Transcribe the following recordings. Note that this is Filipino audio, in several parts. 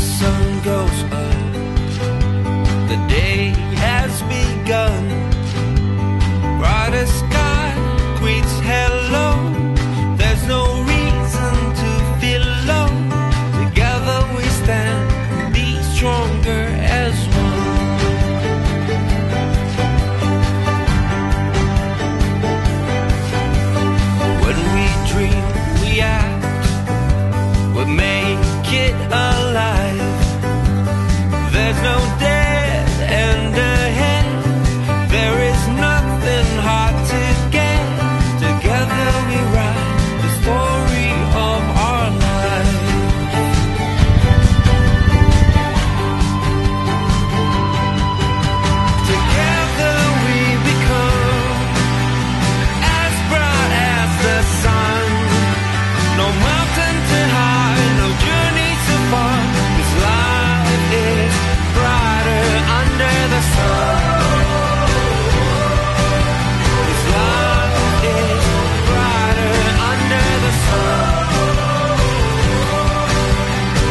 sun goes up, the day has begun. Brighter sky greets hello. There's no reason to feel low. Together we stand, be stronger as one. When we dream, we act, we make it alive. There's no dead end ahead. There is nothing hard to get. Together we write the story of our lives. Together we become as bright as the sun. No mountain too high, no journey too far. This life is brighter under the sun. This life is brighter under the sun.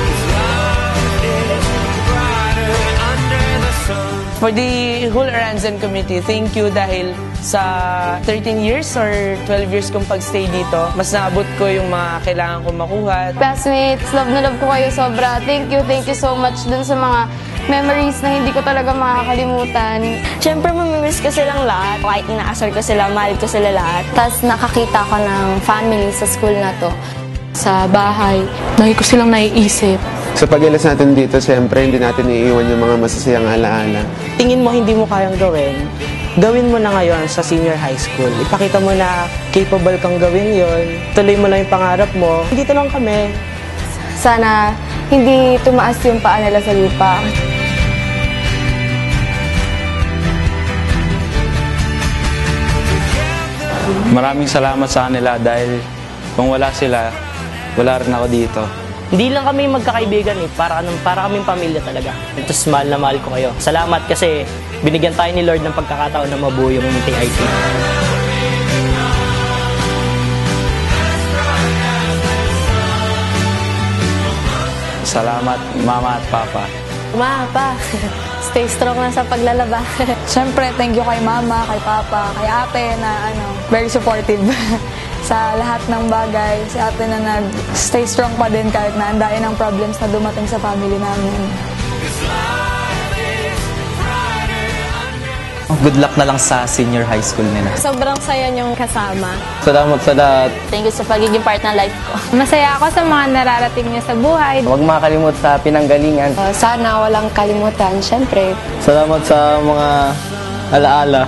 This life is brighter under the sun. For the whole Aranzan community, thank you dahil sa 13 years or 12 years kong pagstay dito, mas naabot ko yung mga kailangan kong makuha. Classmates, love na love ko kayo sobra. Thank you so much dun sa mga memories na hindi ko talaga makakalimutan. Siyempre, mamimiss ko silang lahat. Kahit inaasar ko sila, mahal ko sila lahat. Tapos nakakita ko ng family sa school na to. Sa bahay, lagi ko silang naiisip. Sa pag-ilas natin dito, siyempre hindi natin iiwan yung mga masasayang alaala. Tingin mo hindi mo kayang gawin mo na ngayon sa senior high school. Ipakita mo na capable kang gawin yon. Tuloy mo lang yung pangarap mo. Dito lang kami. Sana hindi tumaas yung paa nila sa lupa. Maraming salamat sa kanila dahil kung wala sila, wala rin ako dito. Hindi lang kami magkakaibigan para kaming pamilya talaga. Tapos mahal na mahal ko kayo. Salamat kasi binigyan tayo ni Lord ng pagkakataon na mabuo yung TIT. Salamat, Mama at Papa. Ma, Pa, stay strong na sa paglalaba. Siyempre, thank you kay Mama, kay Papa, kay Ate na very supportive sa lahat ng bagay. Si Ate na nag-stay strong pa din kahit na ang dami ng problems na dumating sa family namin. Good luck na lang sa senior high school nila. Sobrang saya niyong kasama. Salamat sa lahat. Thank you sa pagiging part ng life ko. Masaya ako sa mga nararating niya sa buhay. Huwag makakalimot sa pinanggalingan. Sana walang kalimutan, siyempre. Salamat sa mga alaala.